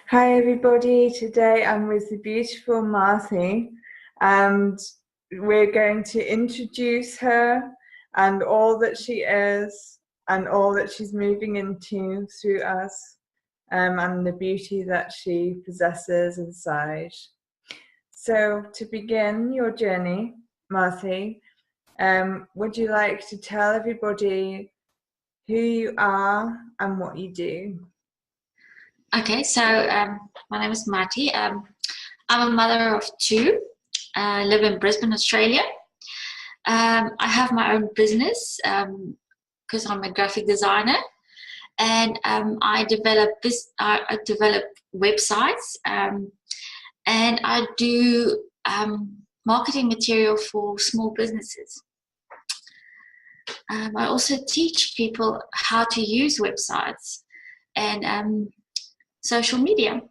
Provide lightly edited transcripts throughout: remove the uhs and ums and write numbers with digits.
Hi everybody, today I'm with the beautiful Marthie and we're going to introduce her and all that she is and all that she's moving into through us and the beauty that she possesses inside. So to begin your journey, Marthie, would you like to tell everybody who you are and what you do? Okay, so my name is Marthie. I'm a mother of two. I live in Brisbane, Australia. I have my own business because I'm a graphic designer, and I develop websites, and I do marketing material for small businesses. I also teach people how to use websites and social media.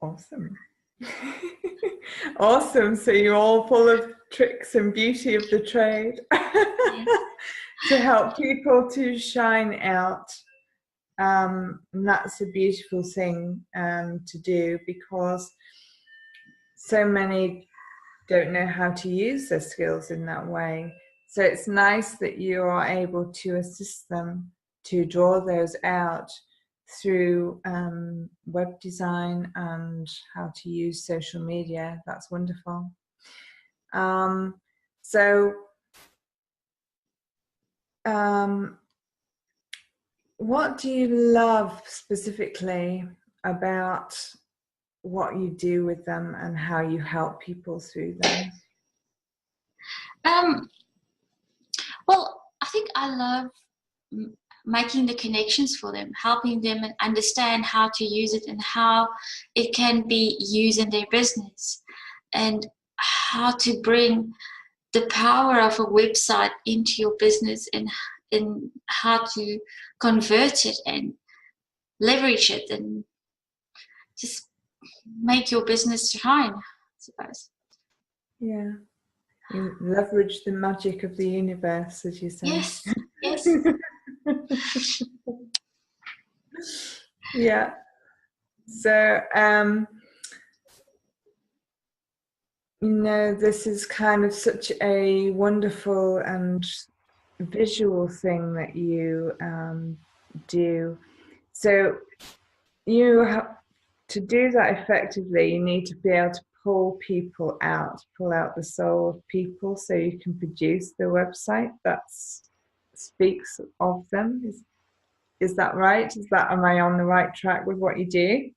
Awesome. Awesome. So you're all full of tricks and beauty of the trade to help people to shine out. And that's a beautiful thing to do, because so many don't know how to use their skills in that way. So it's nice that you are able to assist them to draw those out through web design and how to use social media. That's wonderful. What do you love specifically about what you do with them and how you help people through them? Well, I think I love making the connections for them, helping them and understand how to use it and how it can be used in their business, and how to bring the power of a website into your business, and how to convert it and leverage it and just make your business shine, I suppose. Yeah. You leverage the magic of the universe, as you say. Yes, yes. Yeah. So, this is kind of such a wonderful and visual thing that you do. So, to do that effectively, you need to be able to pull out the soul of people, so you can produce the website that speaks of them. Is that right? Am I on the right track with what you do?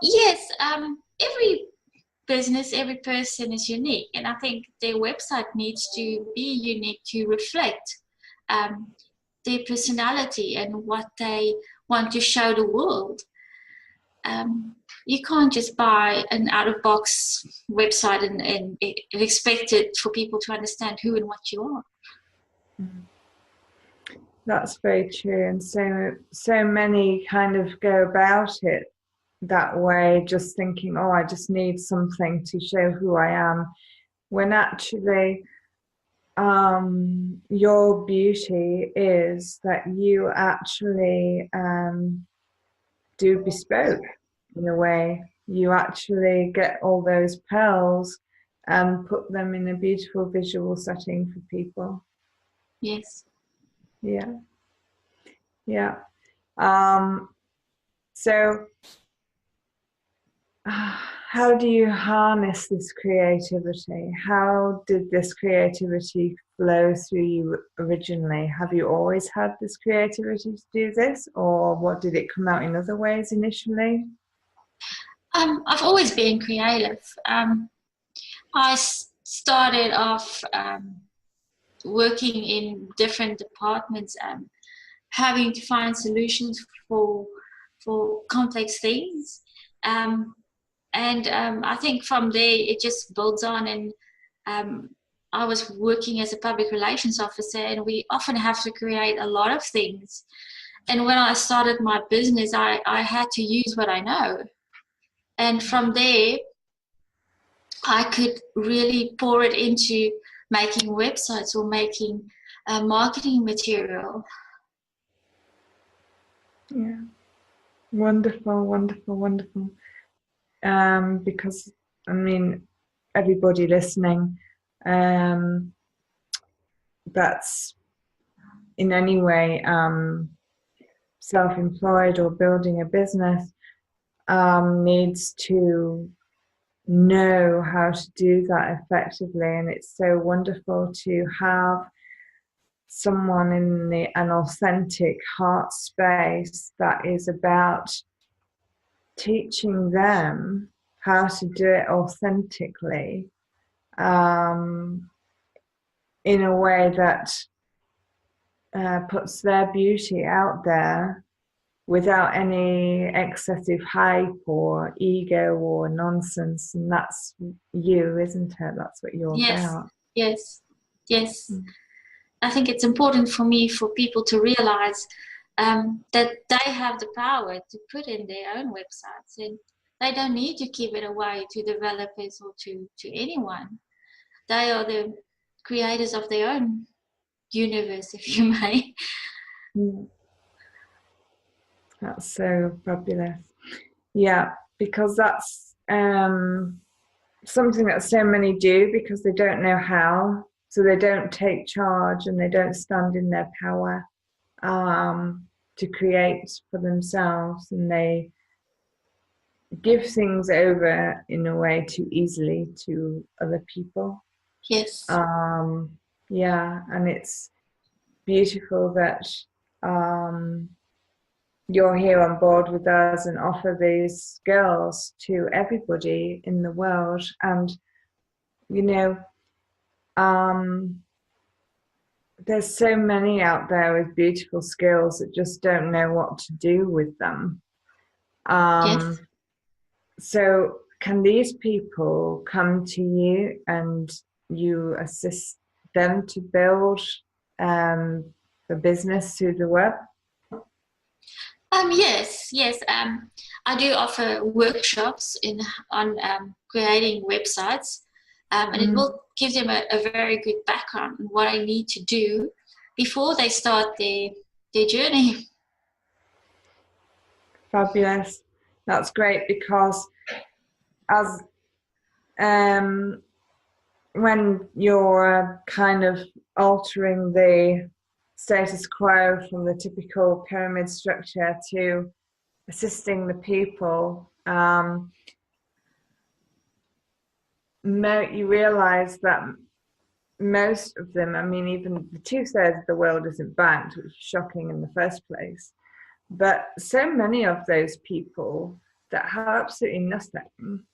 Yes. Every business, every person is unique, and I think their website needs to be unique to reflect their personality and what they want to show the world. You can't just buy an out-of-box website and expect it for people to understand who and what you are. That's very true, and so many kind of go about it that way, just thinking, oh, I just need something to show who I am, when actually your beauty is that you actually do bespoke in a way. You actually get all those pearls and put them in a beautiful visual setting for people. Yes. Yeah. Yeah. So how do you harness this creativity? How did this creativity flow through you originally? Have you always had this creativity to do this, or what, did it come out in other ways initially? I've always been creative. I started off working in different departments, having to find solutions for complex things. I think from there it just builds on, and I was working as a public relations officer, and we often have to create a lot of things. And when I started my business, I had to use what I know. And from there, I could really pour it into making websites or making marketing material. Yeah. Wonderful, wonderful, wonderful. Because, I mean, everybody listening, that's in any way self-employed or building a business, needs to know how to do that effectively. And it's so wonderful to have someone in an authentic heart space that is about teaching them how to do it authentically, in a way that puts their beauty out there without any excessive hype or ego or nonsense. And that's you, isn't it? That's what you're about. Yes. I think it's important for me for people to realize that they have the power to put in their own websites, and they don't need to give it away to developers or to anyone. They are the creators of their own universe, if you may. That's so fabulous. Yeah, because that's something that so many do because they don't know how. So they don't take charge and they don't stand in their power to create for themselves, and they give things over in a way too easily to other people. Yes. Yeah, and it's beautiful that you're here on board with us and offer these skills to everybody in the world. And you know, there's so many out there with beautiful skills that just don't know what to do with them. Yes. So can these people come to you and you assist them to build the business through the web? Yes. I do offer workshops on creating websites, and it will give them a very good background on what I need to do before they start their journey. Fabulous. That's great, because as when you're kind of altering the status quo from the typical pyramid structure to assisting the people, you realize that most of them, I mean, even the 2/3 of the world isn't banked, which is shocking in the first place. But so many of those people that have absolutely nothing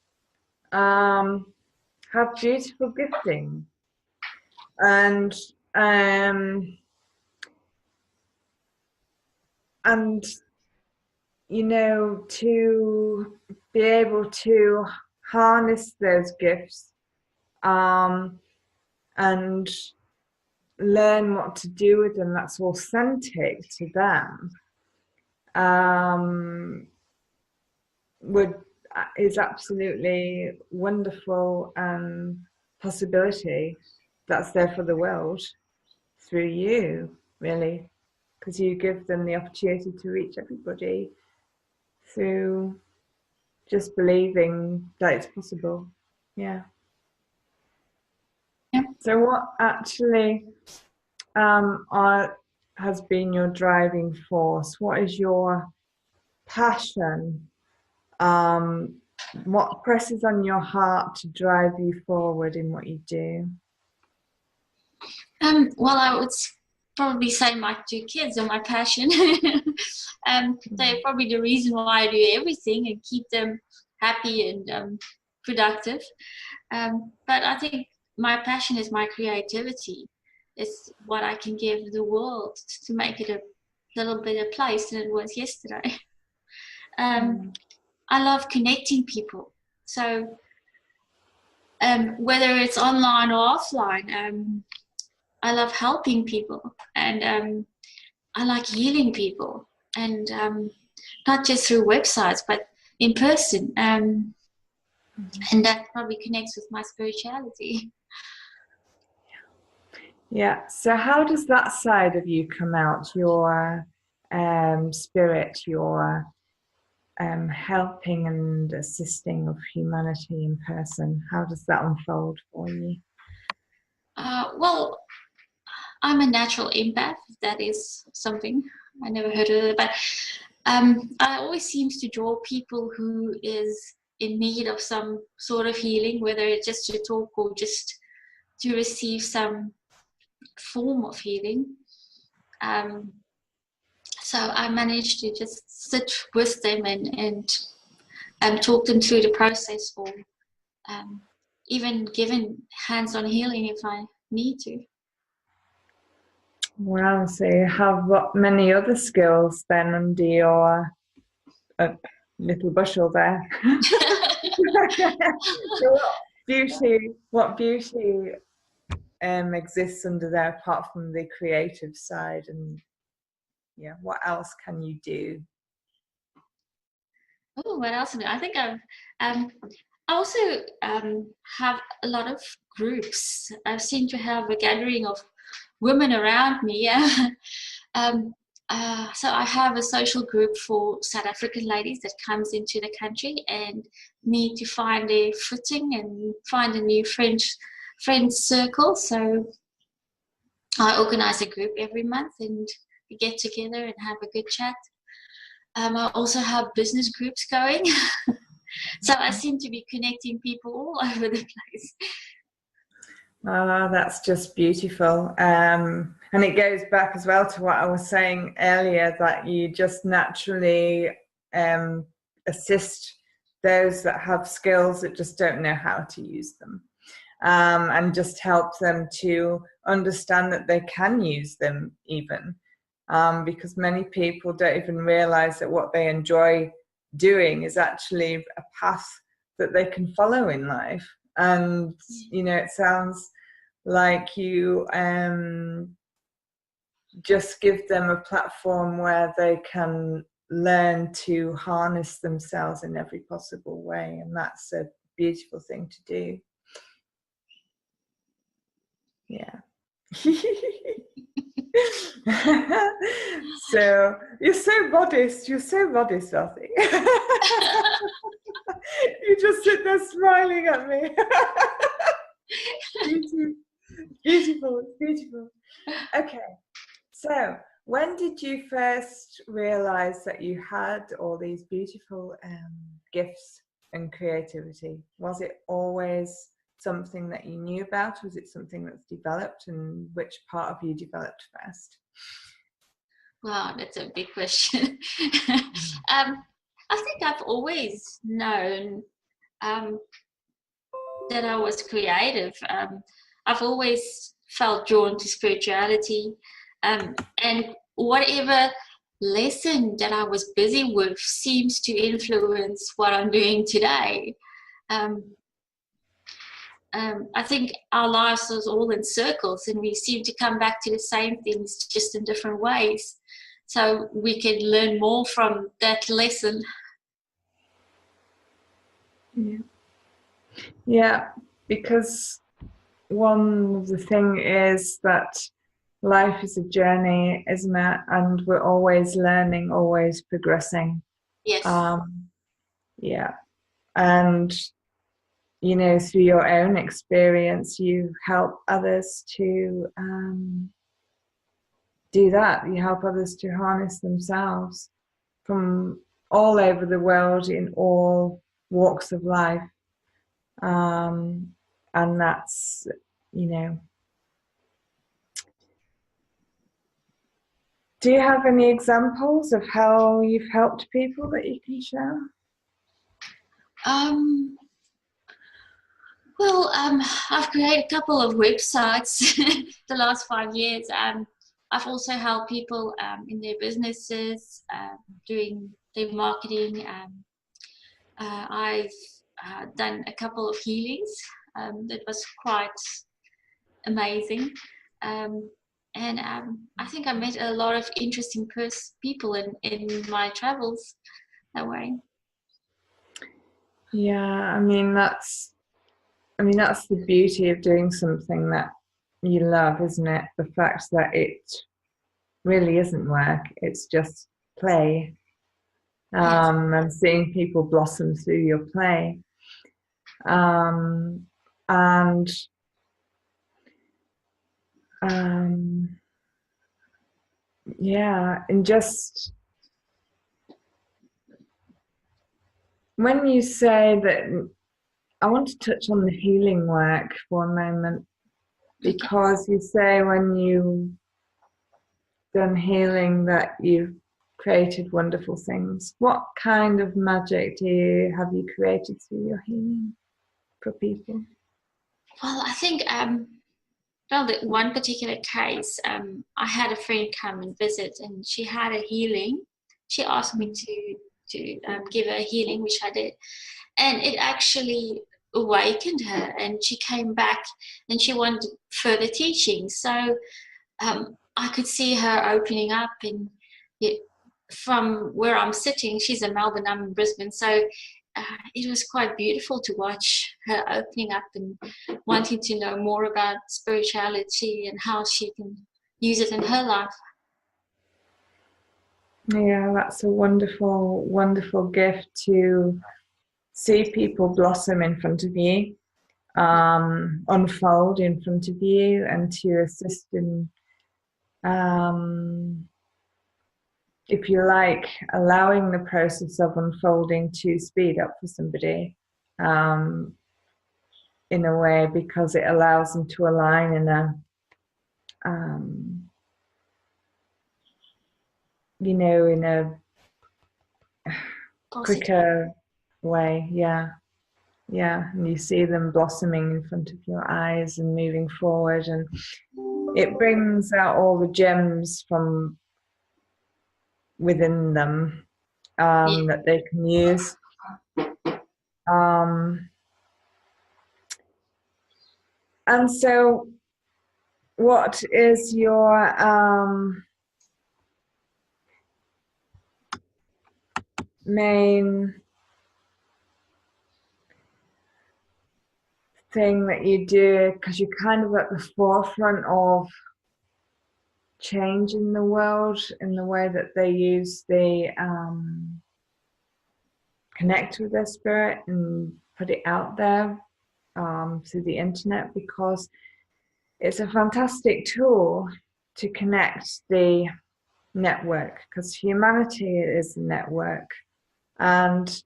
have beautiful gifting. And you know, to be able to harness those gifts and learn what to do with them that's authentic to them is absolutely wonderful possibility that's there for the world through you, really, because you give them the opportunity to reach everybody through just believing that it's possible. Yeah. So what actually has been your driving force? What is your passion? What presses on your heart to drive you forward in what you do? Well, I would probably say my 2 kids are my passion. They're probably the reason why I do everything and keep them happy and productive. But I think my passion is my creativity. It's what I can give the world to make it a little better place than it was yesterday. I love connecting people. So whether it's online or offline, I love helping people, and I like healing people, and not just through websites, but in person. And that probably connects with my spirituality. Yeah. So how does that side of you come out? Your in spirit you're helping and assisting of humanity in person? How does that unfold for you? Well, I'm a natural empath. That is something I never heard of it, but I always seems to draw people who is in need of some sort of healing, whether it's just to talk or just to receive some form of healing. So I managed to just sit with them and talk them through the process, or even given hands-on healing if I need to. Wow, so you have many other skills then under your little bushel there. So what beauty exists under there apart from the creative side, and yeah, what else can you do? Oh, what else? I think I also have a lot of groups. I seem to have a gathering of women around me. So I have a social group for South African ladies that comes into the country and need to find their footing and find a new friend circle. So I organize a group every month and we get together and have a good chat. I also have business groups going. So I seem to be connecting people all over the place. Oh, that's just beautiful. And it goes back as well to what I was saying earlier, that you just naturally assist those that have skills that just don't know how to use them, and just help them to understand that they can use them even, because many people don't even realize that what they enjoy doing is actually a path that they can follow in life. And you know, it sounds like you just give them a platform where they can learn to harness themselves in every possible way, and that's a beautiful thing to do. Yeah. So you're so modest, Marthie. You just sit there smiling at me. Beautiful. Okay, so when did you first realize that you had all these beautiful gifts and creativity? Was it always something that you knew about? Was it something that's developed, and which part of you developed first? Wow, that's a big question. I think I've always known that I was creative. I've always felt drawn to spirituality, and whatever lesson that I was busy with seems to influence what I'm doing today. I think our lives is all in circles, and we seem to come back to the same things just in different ways. So we can learn more from that lesson. Yeah, because one of the thing is that life is a journey, isn't it? And we're always learning, always progressing. Yes. Yeah. And you know, through your own experience, you help others to do that. You help others to harness themselves from all over the world in all walks of life. And that's, you know. Do you have any examples of how you've helped people that you can share? Well, I've created a couple of websites the last 5 years. I've also helped people in their businesses, doing their marketing. I've done a couple of healings that was quite amazing. And I think I met a lot of interesting people in my travels that way. Yeah, I mean that's the beauty of doing something that you love, isn't it? The fact that it really isn't work, it's just play, and seeing people blossom through your play. And yeah, and just when you say that, I want to touch on the healing work for a moment, because you say when you've done healing that you've created wonderful things. What kind of magic have you created through your healing for people? Well, I think well, the one particular case, I had a friend come and visit, and she had a healing. She asked me to give her a healing, which I did, and it actually awakened her, and she came back and she wanted further teaching. So I could see her opening up, and from where I'm sitting, she's in Melbourne, I'm in Brisbane, so it was quite beautiful to watch her opening up and wanting to know more about spirituality and how she can use it in her life. Yeah, that's a wonderful, wonderful gift to see people blossom in front of you, unfold in front of you, and to assist in, if you like, allowing the process of unfolding to speed up for somebody, in a way, because it allows them to align in a, in a quicker way. Yeah, and you see them blossoming in front of your eyes and moving forward, and it brings out all the gems from within them, that they can use. And so what is your main thing that you do, because you're kind of at the forefront of changing the world in the way that they use the connect with their spirit and put it out there through the internet, because it's a fantastic tool to connect the network, because humanity is a network, and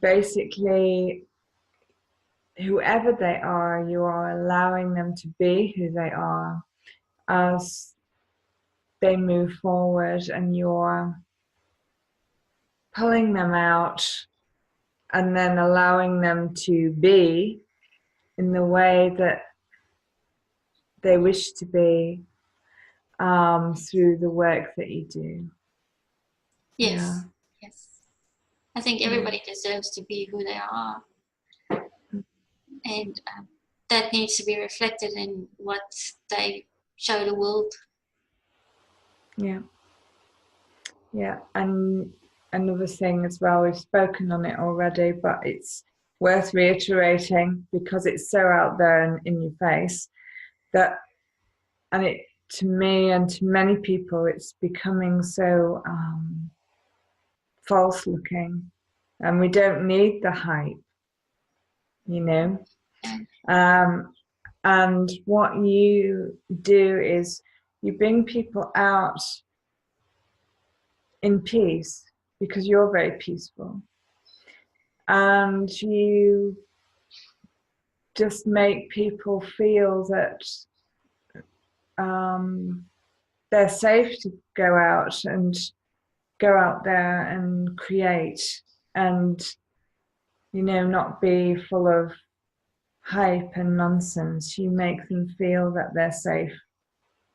basically whoever they are, you are allowing them to be who they are as they move forward, and you're pulling them out and then allowing them to be in the way that they wish to be, through the work that you do. Yes. I think everybody deserves to be who they are, and that needs to be reflected in what they show the world. Yeah, and another thing as well, we've spoken on it already, but it's worth reiterating because it's so out there and in your face, that, and it, to me and to many people, it's becoming so false looking, and we don't need the hype, and what you do is you bring people out in peace, because you're very peaceful, and you just make people feel that they're safe to go out there and create, and not be full of hype and nonsense. You make them feel that they're safe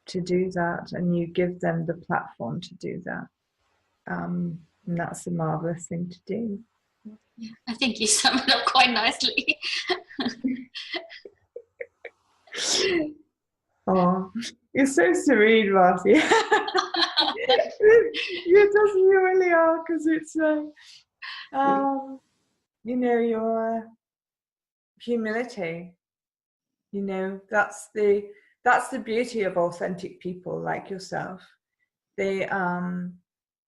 to do that, and you give them the platform to do that, and that's a marvelous thing to do. Yeah, I think you sum it up quite nicely. Oh, you're so serene, Marthie. You really are, because it's your humility. That's the beauty of authentic people like yourself.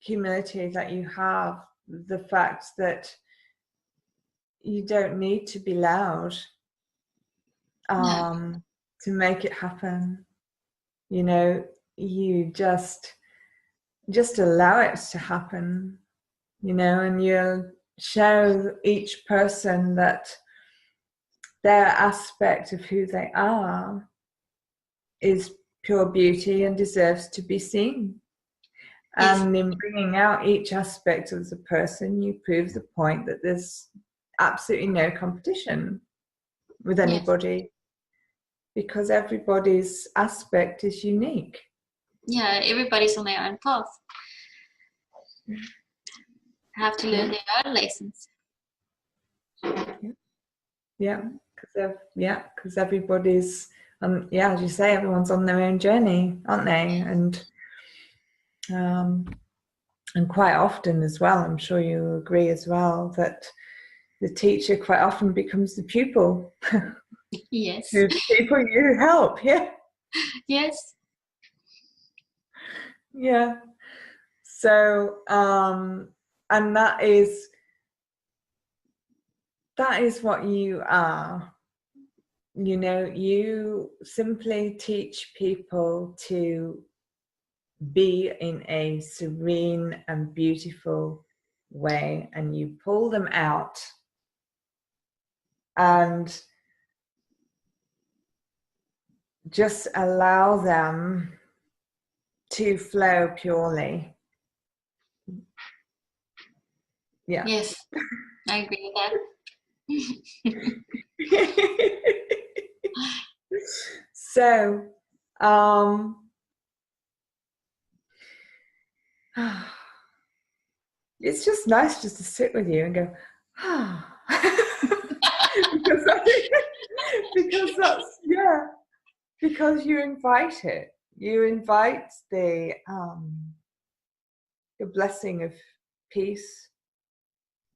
humility that you have, the fact that you don't need to be loud No. to make it happen. You know, you just allow it to happen, you know, and you'll show each person that their aspect of who they are is pure beauty and deserves to be seen. Yes. And in bringing out each aspect of the person, you prove the point that there's absolutely no competition with anybody, because everybody's aspect is unique. Yeah, everybody's on their own path. Have to learn their own lessons. Yeah, because everybody's, as you say, everyone's on their own journey, aren't they? And quite often as well, I'm sure you agree as well, that the teacher quite often becomes the pupil. Yes. Who the people you help, yeah. Yes. Yeah. So, and that is what you are. You know, you simply teach people to be in a serene and beautiful way, and you pull them out and just allow them to flow purely. Yeah. Yes, I agree with that. So, it's just nice just to sit with you and go, because because you invite it. You invite the blessing of peace,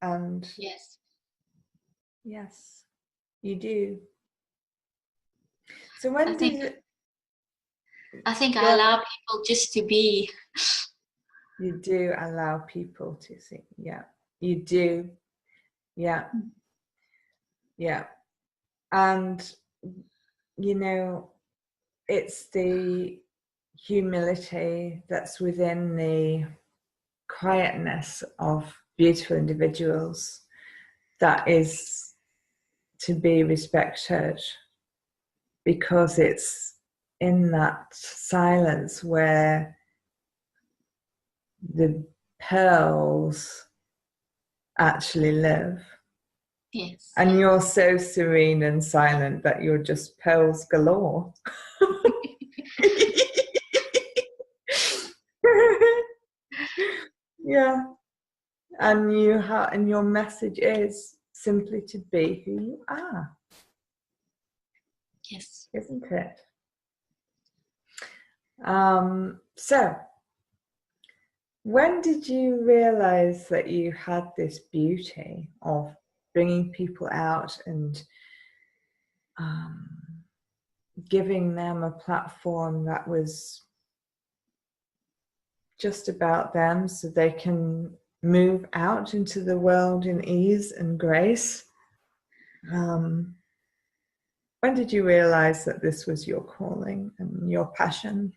and Yes, you do. So when I think I allow people just to be. You do allow people to see. Yeah, you do. Yeah. Yeah. And, you know, it's the humility that's within the quietness of beautiful individuals that is to be respected, because it's in that silence where the pearls actually live. Yes. And you're so serene and silent that you're just pearls galore. Yeah. And your message is simply to be who you are. Yes. Isn't it? So when did you realize that you had this beauty of bringing people out and giving them a platform that was just about them, so they can move out into the world in ease and grace? When did you realize that this was your calling and your passion?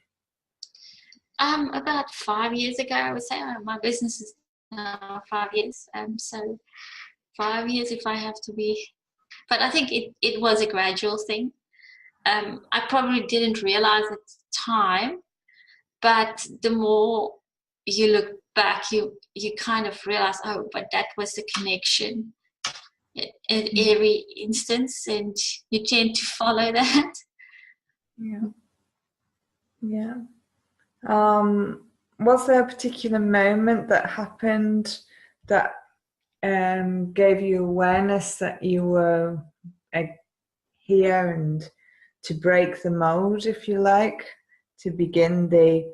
About 5 years ago, I would say. My business is now 5 years. So 5 years if I have to be. But I think it was a gradual thing. I probably didn't realize at the time, but the more you look back, you kind of realize, oh, but that was the connection in every instance, and you tend to follow that. Yeah. Was there a particular moment that happened that gave you awareness that you were here and to break the mold, if you like, to begin the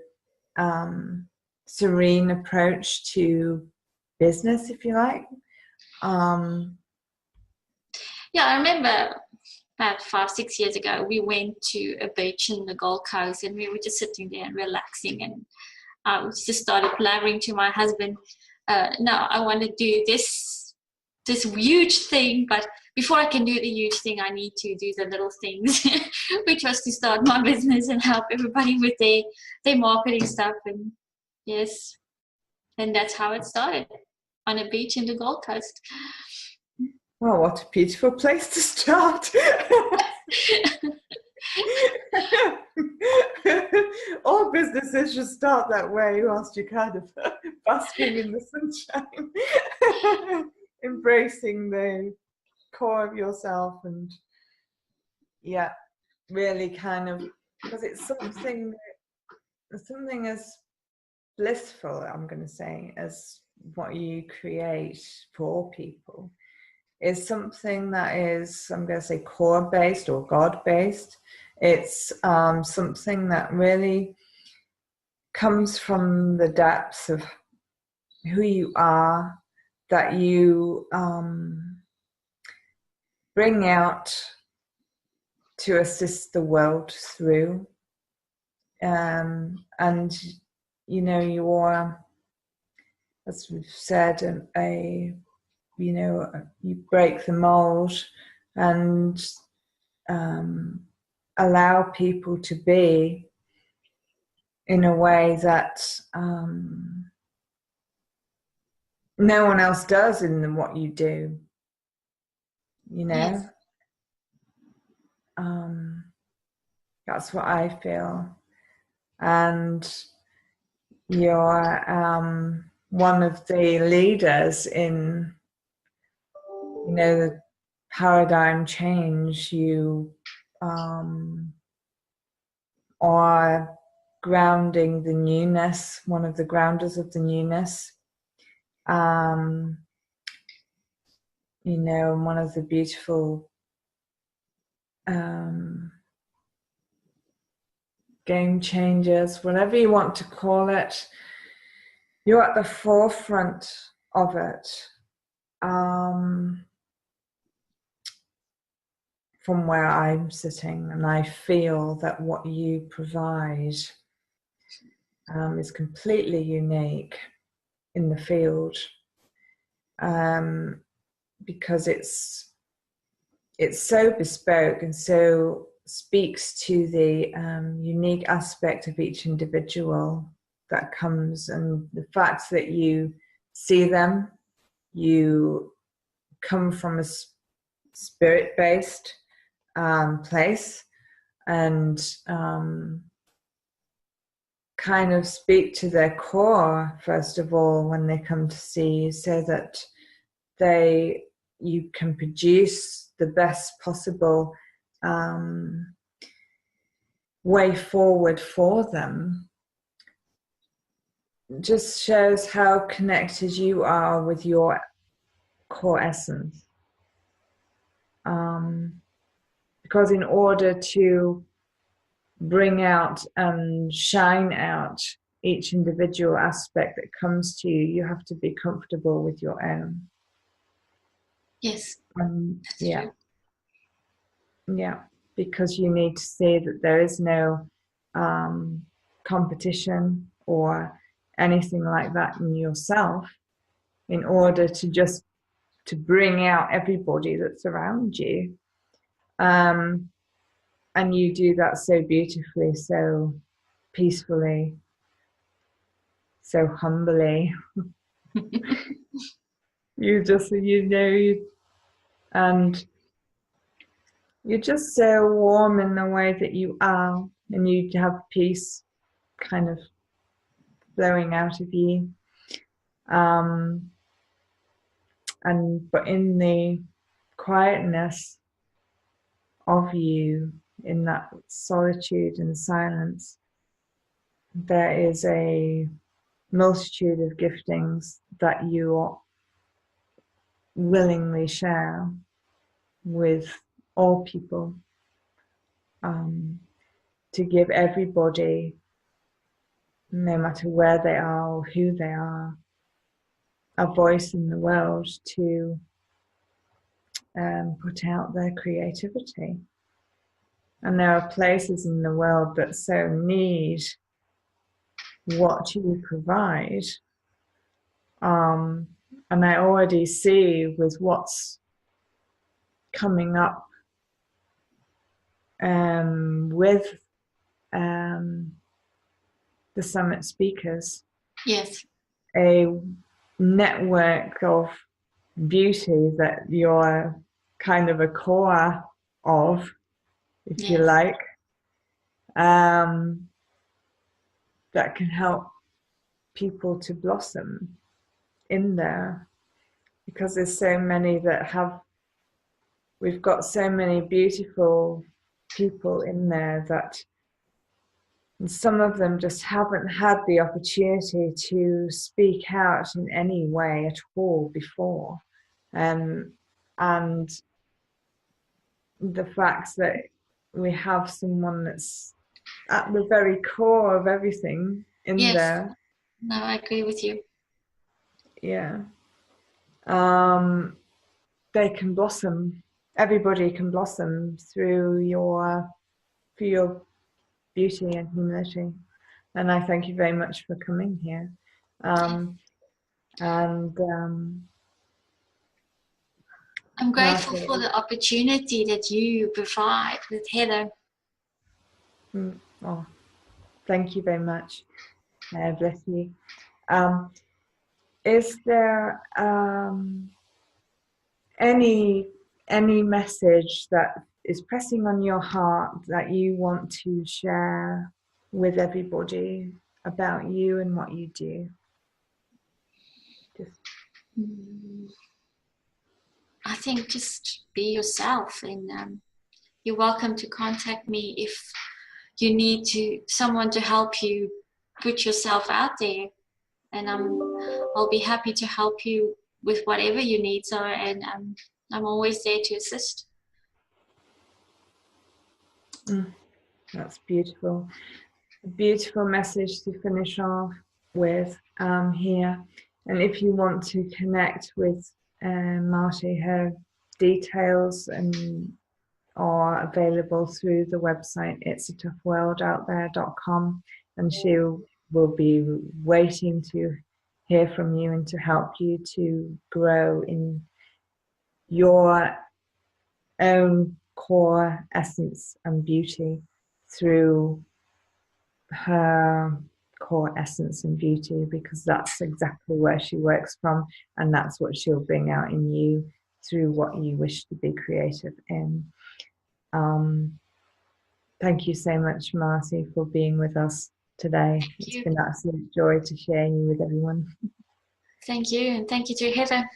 serene approach to business, if you like? Yeah, I remember about 5-6 years ago, we went to a beach in the Gold Coast, and we were just sitting there and relaxing, and I just started blabbering to my husband, no, I want to do this huge thing, but before I can do the huge thing, I need to do the little things, which was to start my business and help everybody with their marketing stuff. And yes, and that's how it started, on a beach in the Gold Coast. Well, what a beautiful place to start. All businesses should start that way, whilst you're kind of basking in the sunshine, embracing the core of yourself, and yeah, really kind of, because it's something as blissful, I'm going to say, as what you create for people, is something that is, I'm going to say, core based or God based. It's something that really comes from the depths of who you are, that you bring out to assist the world through. And you know, you are, as we've said, you break the mold and allow people to be in a way that no one else does in what you do, you know. Yes. That's what I feel. And you're one of the leaders in, you know, the paradigm change. You are grounding the newness, one of the grounders of the newness. You know, one of the beautiful game changers, whatever you want to call it. You're at the forefront of it. From where I'm sitting, and I feel that what you provide is completely unique in the field, because it's so bespoke and so speaks to the unique aspect of each individual that comes, and the fact that you see them, you come from a spirit-based place, and kind of speak to their core first of all when they come to see you, so that you can produce the best possible way forward for them. Just shows how connected you are with your core essence. Because in order to bring out and shine out each individual aspect that comes to you, you have to be comfortable with your own. Yes. Yeah. True. Yeah, because you need to see that there is no competition or anything like that in yourself, in order to bring out everybody that's around you. And you do that so beautifully, so peacefully, so humbly. And you're just so warm in the way that you are, and you have peace kind of flowing out of you. But in the quietness of you, in that solitude and silence, there is a multitude of giftings that you willingly share with all people, to give everybody, no matter where they are or who they are, a voice in the world to put out their creativity. And there are places in the world that so need what you provide. And I already see with what's coming up with the summit speakers. Yes. A network of beauty that you're kind of a core of, if Yes. you like, that can help people to blossom in there, because there's so many that have, we've got so many beautiful people in there that, and some of them just haven't had the opportunity to speak out in any way at all before. And the fact that we have someone that's at the very core of everything in Yes. there. No, I agree with you. Yeah. They can blossom. Everybody can blossom through your beauty and humility. And I thank you very much for coming here. I'm grateful Marthie, for the opportunity that you provide with Heather. Oh, thank you very much. Bless you. Is there any message that is pressing on your heart that you want to share with everybody about you and what you do? I think just be yourself, and you're welcome to contact me if you need someone to help you put yourself out there, and I'll be happy to help you with whatever you need. So, and I'm always there to assist. That's beautiful. A beautiful message to finish off with here. And if you want to connect with Marthie, her details are available through the website itsatoughworldouthere.com, and she will be waiting to hear from you and to help you to grow in your own core essence and beauty through her core essence and beauty, because that's exactly where she works from, and that's what she'll bring out in you through what you wish to be creative in. Thank you so much, Marthie, for being with us today. It's been an absolute joy to share you with everyone. Thank you, and thank you to Heather.